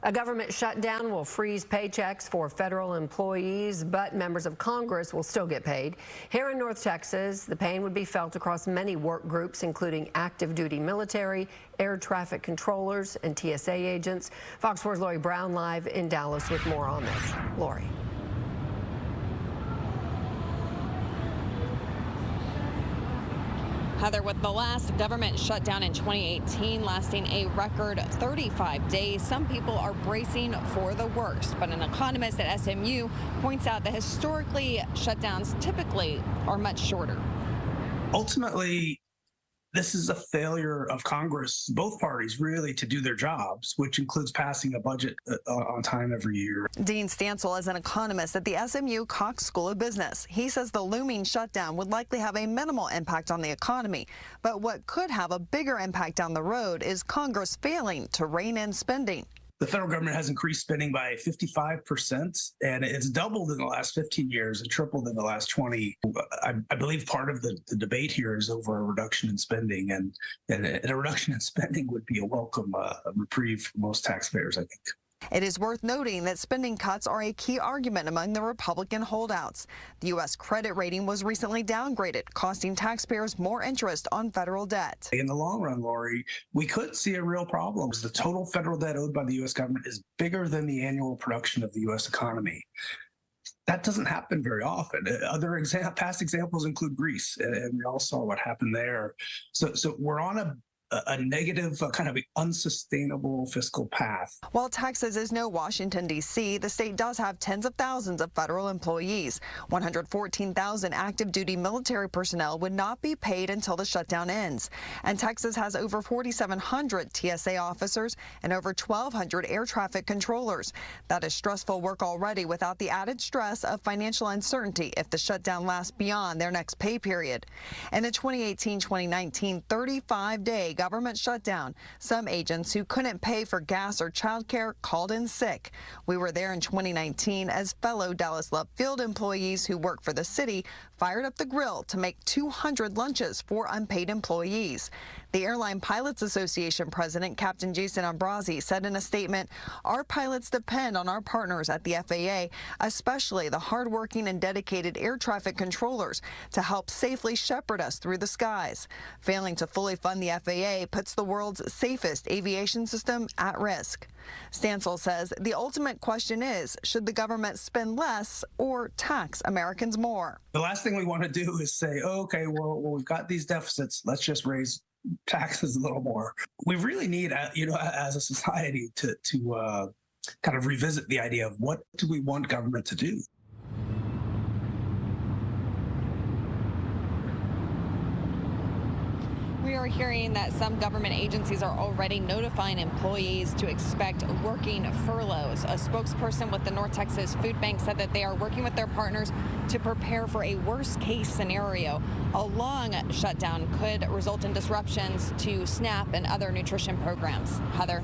A government shutdown will freeze paychecks for federal employees, but members of Congress will still get paid. Here in North Texas, the pain would be felt across many work groups, including active duty military, air traffic controllers, and TSA agents. Fox 4's Lori Brown live in Dallas with more on this. Lori. Heather, with the last government shutdown in 2018 lasting a record 35 days, some people are bracing for the worst. But an economist at SMU points out that historically, shutdowns typically are much shorter. Ultimately, this is a failure of Congress, both parties, really, to do their jobs, which includes passing a budget on time every year. Dean Stansel is an economist at the SMU Cox School of Business. He says the looming shutdown would likely have a minimal impact on the economy. But what could have a bigger impact down the road is Congress failing to rein in spending. The federal government has increased spending by 55%, and it's doubled in the last 15 years and tripled in the last 20. I believe part of the debate here is over a reduction in spending, and a reduction in spending would be a welcome reprieve for most taxpayers, I think. It is worth noting that spending cuts are a key argument among the Republican holdouts. The U.S. credit rating was recently downgraded, costing taxpayers more interest on federal debt. In the long run, Lori, we could see a real problem. The total federal debt owed by the U.S. government is bigger than the annual production of the U.S. economy. That doesn't happen very often. Other past examples include Greece, and we all saw what happened there. So we're on a negative, kind of unsustainable fiscal path. While Texas is no Washington, D.C., the state does have tens of thousands of federal employees. 114,000 active duty military personnel would not be paid until the shutdown ends. And Texas has over 4,700 TSA officers and over 1,200 air traffic controllers. That is stressful work already without the added stress of financial uncertainty if the shutdown lasts beyond their next pay period. In the 2018-2019 35-day government shutdown, some agents who couldn't pay for gas or childcare called in sick. We were there in 2019 as fellow Dallas Love Field employees who work for the city fired up the grill to make 200 lunches for unpaid employees. The Airline Pilots Association president, Captain Jason Ambrosi, said in a statement, "Our pilots depend on our partners at the FAA, especially the hardworking and dedicated air traffic controllers, to help safely shepherd us through the skies. Failing to fully fund the FAA puts the world's safest aviation system at risk." Stansel says the ultimate question is, should the government spend less or tax Americans more? The last thing we want to do is say, oh, okay, well, we've got these deficits, let's just raise taxes a little more. We really need, as a society, to kind of revisit the idea of what do we want government to do. We are hearing that some government agencies are already notifying employees to expect working furloughs. A spokesperson with the North Texas Food Bank said that they are working with their partners to prepare for a worst-case scenario. A long shutdown could result in disruptions to SNAP and other nutrition programs. Heather.